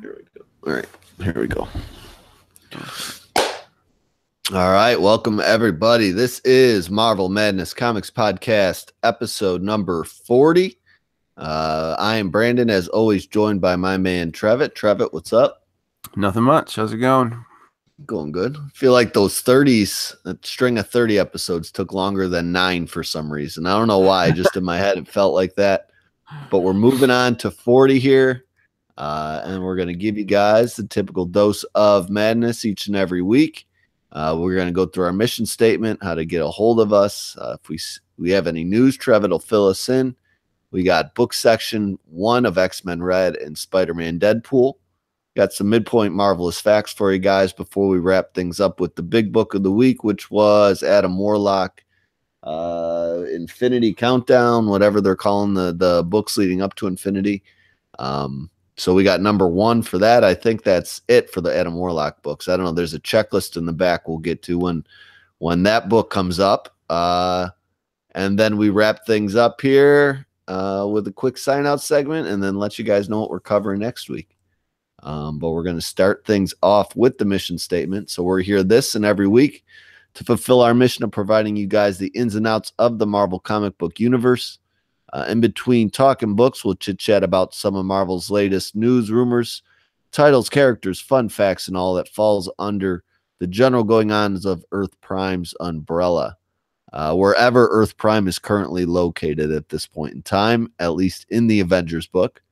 Here we go. All right, here we go. All right, welcome everybody. This is Marvel Madness Comics Podcast, episode number 40. I am Brandon, as always, joined by my man Trevitt. Trevitt, what's up? Nothing much. How's it going? Going good. I feel like those 30s, that string of 30 episodes took longer than 9 for some reason. I don't know why. Just in my head, it felt like that. But we're moving on to 40 here. And we're going to give you guys the typical dose of madness each and every week. We're going to go through our mission statement, how to get a hold of us. If we have any news, Trevitt will fill us in. We got book section 1 of X-Men Red and Spider-Man Deadpool. Got some midpoint marvelous facts for you guys before we wrap things up with the big book of the week, which was Adam Warlock, Infinity Countdown, whatever they're calling the books leading up to Infinity. So we got number 1 for that. I think that's it for the Adam Warlock books. I don't know. There's a checklist in the back we'll get to when that book comes up. And then we wrap things up here with a quick sign-out segment and then let you guys know what we're covering next week. But we're going to start things off with the mission statement. So we're here this and every week to fulfill our mission of providing you guys the ins and outs of the Marvel comic book universe. In between talking books, we'll chit-chat about some of Marvel's latest news, rumors, titles, characters, fun facts, and all that falls under the general going-ons of Earth Prime's umbrella. Wherever Earth Prime is currently located at this point in time, at least in the Avengers book.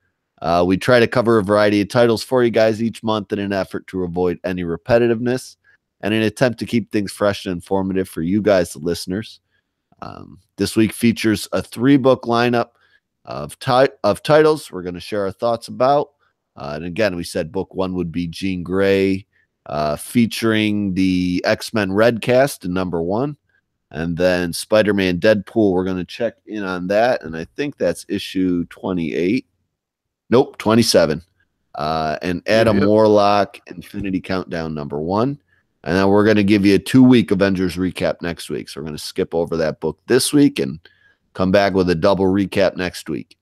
We try to cover a variety of titles for you guys each month in an effort to avoid any repetitiveness and an attempt to keep things fresh and informative for you guys, the listeners. This week features a 3-book lineup of titles we're going to share our thoughts about. And again, we said book 1 would be Jean Grey, featuring the X-Men Red cast in number 1. And then Spider-Man Deadpool, we're going to check in on that. And I think that's issue 28. Nope, 27. And Adam Warlock, Infinity Countdown number 1. And then we're going to give you a 2-week Avengers recap next week. So we're going to skip over that book this week and come back with a double recap next week.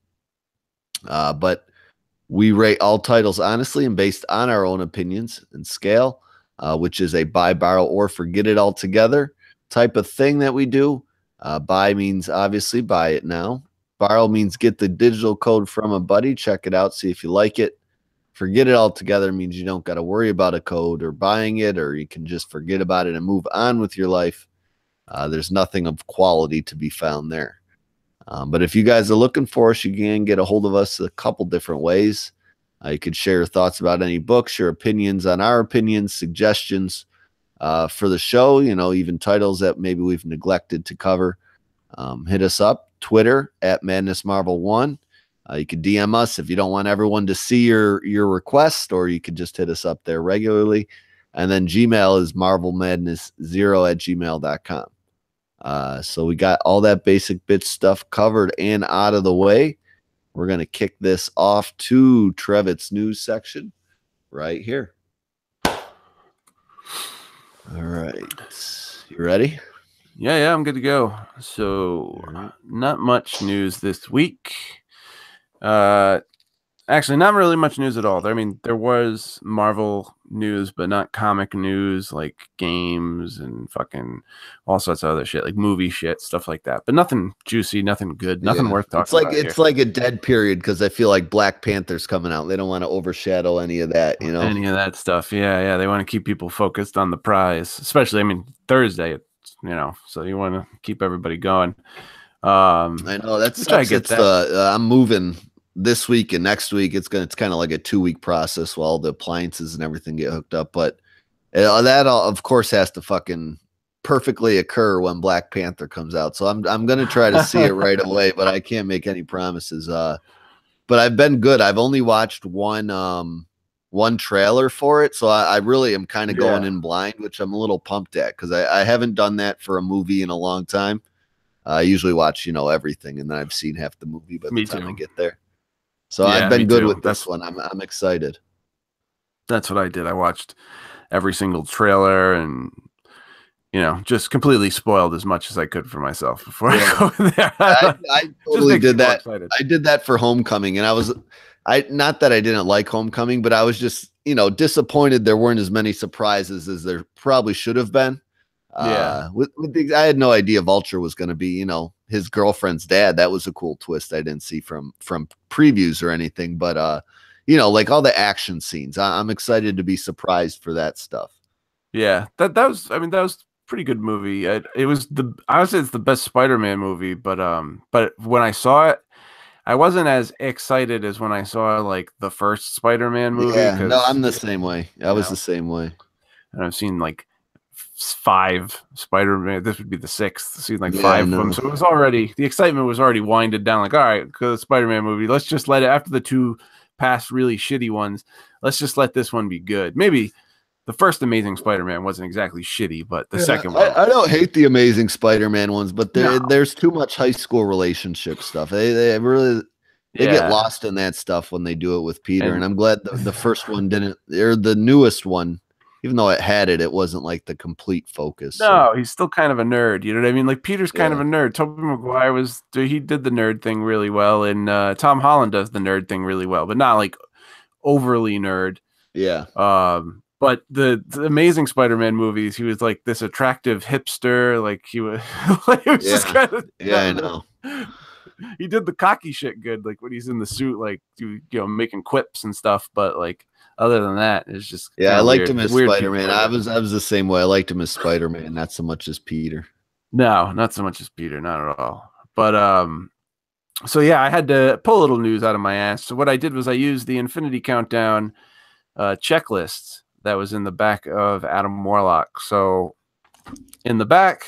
But we rate all titles honestly and based on our own opinions and scale, which is a buy, borrow, or forget it altogether type of thing that we do. Buy means obviously buy it now. Borrow means get the digital code from a buddy, check it out, see if you like it. Forget it altogether means you don't got to worry about a code or buying it, or you can just forget about it and move on with your life. There's nothing of quality to be found there. But if you guys are looking for us, you can get a hold of us a couple different ways. You could share your thoughts about any books, your opinions on our opinions, suggestions for the show, even titles that maybe we've neglected to cover. Hit us up, Twitter @MadnessMarvel1. You could DM us if you don't want everyone to see your request, or you could just hit us up there regularly. And then Gmail is marvelmadness0@gmail.com. So we got all that basic bit stuff covered and out of the way. We're going to kick this off to Trevitt's news section right here. All right. You ready? Yeah, I'm good to go. So not much news this week. Actually, not really much news at all. I mean, there was Marvel news, but not comic news, like games and fucking all sorts of other shit, like movie shit, stuff like that. But nothing juicy, nothing good, nothing worth talking about. It's like a dead period because I feel like Black Panther's coming out. They don't want to overshadow any of that, Any of that stuff. Yeah. They want to keep people focused on the prize, especially, Thursday, so you want to keep everybody going. I know that's I get that. I'm moving this week and next week. It's kind of like a 2-week process while the appliances and everything get hooked up. But that of course has to fucking perfectly occur when Black Panther comes out. So I'm gonna try to see it right away, but I can't make any promises. But I've been good. I've only watched one trailer for it, so I really am kind of going in blind, which I'm a little pumped at because I haven't done that for a movie in a long time. I usually watch everything, and then I've seen half the movie by the time I get there. So I've been good with this one. I'm excited. That's what I did. I watched every single trailer and just completely spoiled as much as I could for myself before I go there. I totally did that. Excited. I did that for Homecoming, and I was I not that I didn't like Homecoming, but I was just, disappointed there weren't as many surprises as there probably should have been. Yeah. I had no idea Vulture was going to be, his girlfriend's dad. That was a cool twist I didn't see from previews or anything. But like all the action scenes, I'm excited to be surprised for that stuff. Yeah, that was. I mean, that was a pretty good movie. It was I would say it's the best Spider-Man movie, but when I saw it, I wasn't as excited as when I saw like the first Spider-Man movie Yeah, no, because I'm the same way. I you was the know, same way. and I've seen like five Spider-Man. This would be the sixth. I've seen like Yeah, I five of them, know. so it was already the excitement was already winded down. Like, all right, the Spider-Man movie. Let's just let it after the two past really shitty ones. Let's just let this one be good. Maybe the first Amazing Spider-Man wasn't exactly shitty, but the Yeah, second one I was. don't hate the Amazing Spider-Man ones, but No. there's too much high school relationship stuff. They really they get Yeah. lost in that stuff when they do it with Peter, and And I'm glad the first one didn't, or the newest one, even though it had it, it wasn't like the complete focus. So no, he's still kind of a nerd. You know what I mean? Like Peter's kind of yeah, a nerd. Tobey Maguire he did the nerd thing really well, and Tom Holland does the nerd thing really well, but not like overly nerd. yeah, But the Amazing Spider-Man movies, he was like this attractive hipster. Like he was, like, it was just yeah, kind of yeah. I not know. really. He did the cocky shit good, like when he's in the suit, like making quips and stuff. But like other than that, it's just Yeah, I kind of liked weird. him as Weird people Spider-Man. like I that. was I was the same way. I liked him as Spider-Man, not so much as Peter. No, not so much as Peter, not at all. But so yeah, I had to pull a little news out of my ass. So what I did was I used the Infinity Countdown checklist that was in the back of Adam Warlock. So in the back,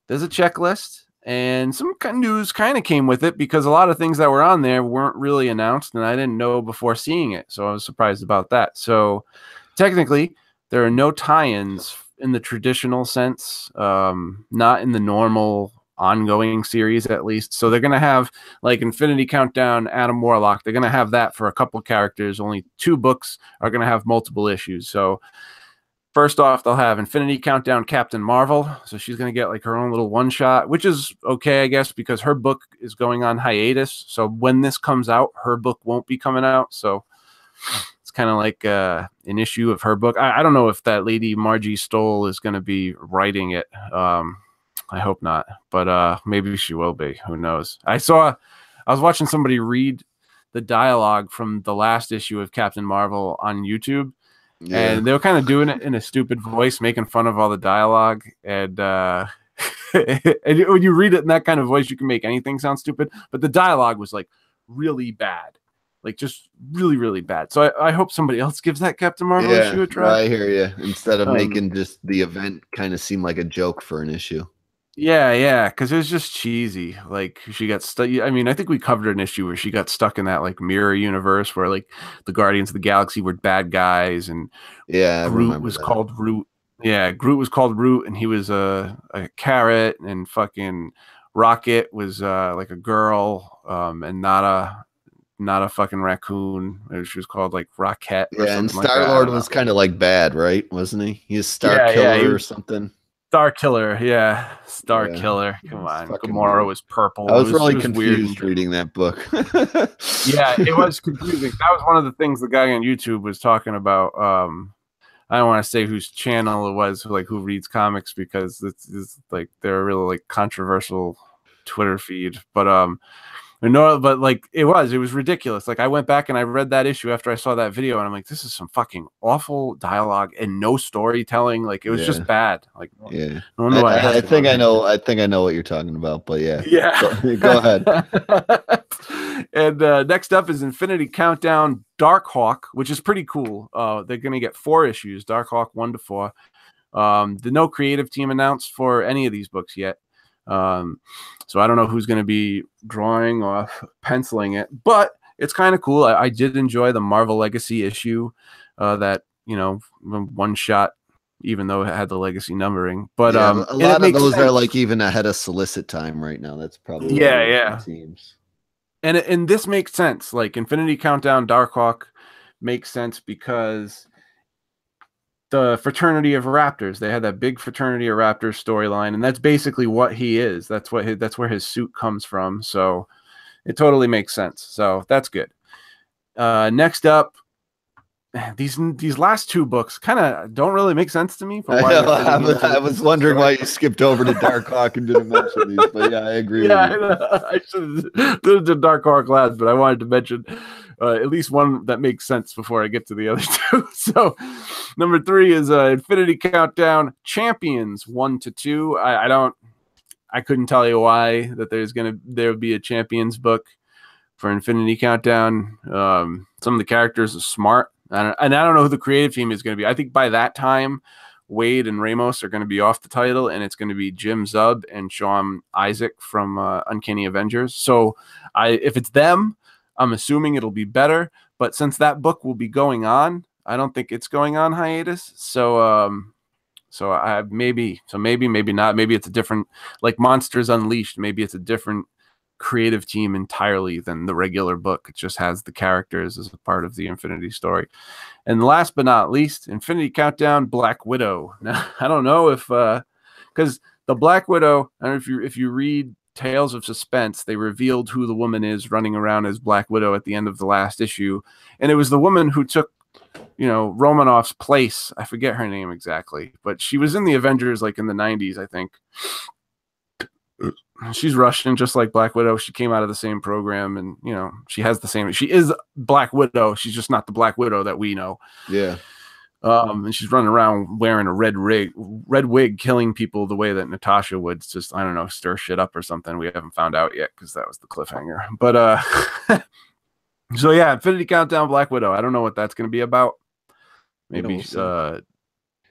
there's a checklist, and some news kind of came with it because a lot of things that were on there weren't really announced, and I didn't know before seeing it. So I was surprised about that. So technically, there are no tie-ins in the traditional sense, not in the normal ongoing series at least. So they're going to have like Infinity Countdown, Adam Warlock. They're going to have that for a couple characters. Only 2 books are going to have multiple issues. So first off, they'll have Infinity Countdown Captain Marvel. So she's going to get like her own little one shot, which is okay, I guess, because her book is going on hiatus. So when this comes out, her book won't be coming out. So it's kind of like an issue of her book. I don't know if that lady Margie Stoll is going to be writing it. I hope not, but maybe she will be. Who knows? I was watching somebody read the dialogue from the last issue of Captain Marvel on YouTube, Yeah, and they were kind of doing it in a stupid voice, making fun of all the dialogue. And, and when you read it in that kind of voice, you can make anything sound stupid. But the dialogue was like really bad, like just really, really bad. So I hope somebody else gives that Captain Marvel yeah, issue a try. I hear you. Instead of Um, making just the event kind of seem like a joke for an issue. yeah, because it was just cheesy. Like she got stuck. I mean, I think we covered an issue where she got stuck in that like mirror universe where like the Guardians of the Galaxy were bad guys and Yeah, I Groot remember was that. called Root. Yeah, Groot was called Root, and he was a carrot, and fucking Rocket was like a girl, and not a fucking raccoon. She was called like Rocket or Yeah, and something like Star that. I Lord don't know. was kind of like bad, right? Wasn't he? He's Star Yeah, he Killer or was something. Star Killer. Yeah, Star Yeah, Killer. Come it's on, fucking Gamora weird. was I purple. was It really was weird in confused general. reading that book. Yeah, it was confusing. That was one of the things the guy on YouTube was talking about. I don't want to say whose channel it was, like who reads comics, because it's like they're a really like controversial Twitter feed. But like it was ridiculous. Like I went back and I read that issue after I saw that video, and I'm like, this is some fucking awful dialogue and no storytelling. Like it was Yeah, just bad. Like yeah. no wonder why it I hasn't think gone. I know. I think I know what you're talking about. But yeah, Yeah. go ahead. And next up is Infinity Countdown Darkhawk, which is pretty cool. They're going to get 4 issues, Darkhawk 1 to 4. The no creative team announced for any of these books yet. So I don't know who's going to be drawing or penciling it, but it's kind of cool. I did enjoy the Marvel Legacy issue that, one shot, even though it had the legacy numbering. But Yeah, a and it lot of makes those are sense. like even ahead of solicit time right now. That's probably why Yeah, we have some yeah. teams. And this makes sense. Like Infinity Countdown Darkhawk makes sense because the Fraternity of Raptors, they had that big Fraternity of Raptors storyline, and that's basically what he is. That's where his suit comes from. So it totally makes sense. So that's good. Next up, these last two books kind of don't really make sense to me for why they're fitting into I was wondering why you skipped over to Dark Hawk and didn't mention these, but yeah, I agree with you. I should have did the Dark Hawk last, but I wanted to mention at least one that makes sense before I get to the other two. So, number 3 is Infinity Countdown Champions 1 to 2. I couldn't tell you why that there would be a Champions book for Infinity Countdown. Some of the characters are smart. And I don't know who the creative team is going to be. I think by that time, Wade and Ramos are going to be off the title, and it's going to be Jim Zub and Sean Isaac from Uncanny Avengers. So if it's them, I'm assuming it'll be better. But since that book will be going on, I don't think it's going on hiatus. So maybe not. Maybe it's a different, like Monsters Unleashed. Maybe it's a different creative team entirely than the regular book. It just has the characters as a part of the Infinity story. And last but not least, Infinity Countdown Black Widow. Now, I don't know if because the Black Widow, I don't know if you read Tales of Suspense, they revealed who the woman is running around as Black Widow at the end of the last issue, and it was the woman who took Romanoff's place. I forget her name exactly, but she was in the Avengers like in the 90s, I think. She's Russian, just like Black Widow. She came out of the same program, and she has the same. She is Black Widow. She's just not the Black Widow that we know. Yeah. And she's running around wearing a red wig, killing people the way that Natasha would. Just, I don't know, stir shit up or something. We haven't found out yet because that was the cliffhanger. But so yeah, Infinity Countdown Black Widow. I don't know what that's going to be about. Maybe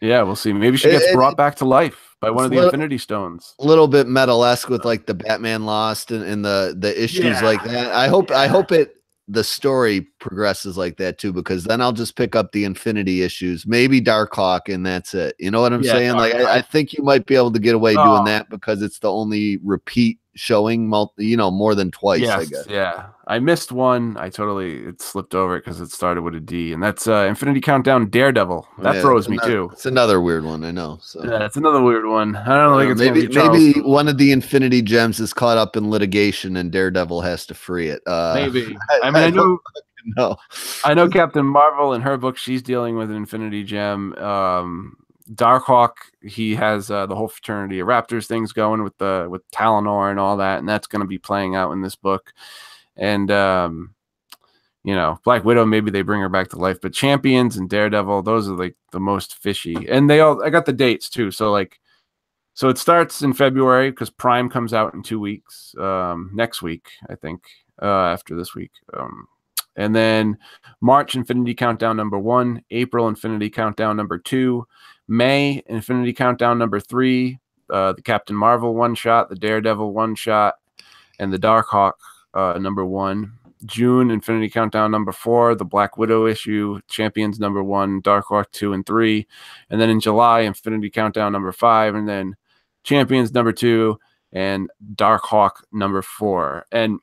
yeah, we'll see. Maybe she gets brought back to life by one of the Infinity Stones. A little bit metal-esque with like the Batman Lost and the issues like that. I hope the story progresses like that too, because then I'll just pick up the Infinity issues, maybe Dark Hawk, and that's it. You know what I'm saying? Like I think you might be able to get away doing that because it's the only repeat showing more than twice. Yes, I guess. Yeah, I missed one. It slipped over because it started with a D, and that's Infinity Countdown Daredevil. That throws me too. It's another weird one, I know. So yeah, it's another weird one. I don't think it's maybe one of the Infinity Gems is caught up in litigation, and Daredevil has to free it. Maybe. I know. No, I know Captain Marvel in her book. She's dealing with an Infinity Gem. Darkhawk, he has the whole fraternity of Raptors things going with Talonor and all that, and that's going to be playing out in this book. And Black Widow, maybe they bring her back to life, but Champions and Daredevil, those are like the most fishy. And I got the dates too. So it starts in February because Prime comes out in 2 weeks. Next week, I think, after this week. And then March, Infinity Countdown #1, April, Infinity Countdown #2, May, Infinity Countdown #3, the Captain Marvel one-shot, the Daredevil one-shot, and the Darkhawk #1. June, Infinity Countdown #4, the Black Widow issue, Champions #1, Darkhawk 2 and 3. And then in July, Infinity Countdown #5, and then Champions #2 and Darkhawk #4. And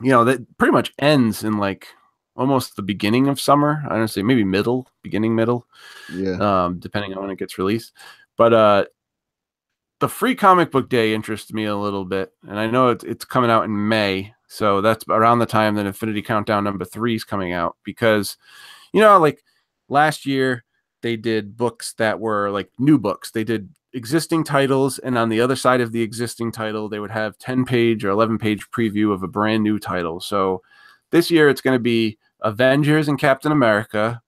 that pretty much ends in like almost the beginning of summer. I don't say maybe middle. Yeah. Depending on when it gets released. But the Free Comic Book Day interests me a little bit, and I know it's coming out in May, so that's around the time that Infinity Countdown #3 is coming out. Because like last year they did books that were like new books. They did existing titles, and on the other side of the existing title they would have 10-page or 11-page preview of a brand new title. So this year it's going to be Avengers and Captain America,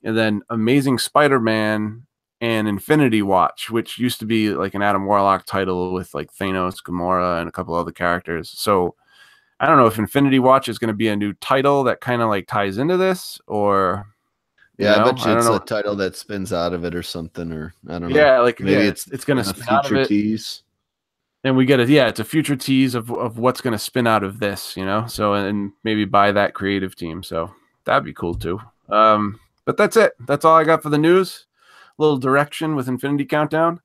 and then Amazing Spider-Man and Infinity Watch, which used to be like an Adam Warlock title with like Thanos, Gamora, and a couple other characters. So I don't know if Infinity Watch is going to be a new title that kind of like ties into this, or I bet you it's a title that spins out of it or something, or I don't know. Yeah, like maybe it's going to spin out of it. Tease. And we get it. Yeah, it's a future tease of what's going to spin out of this, So, and maybe by that creative team. So that'd be cool too. But that's it. That's all I got for the news. A little direction with Infinity Countdown.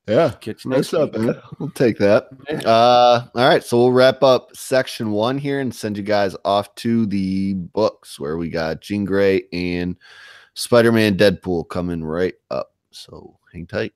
Yeah, that's not bad. We'll take that. All right, so we'll wrap up section 1 here and send you guys off to the books where we got Jean Grey and Spider-Man Deadpool coming right up. So hang tight.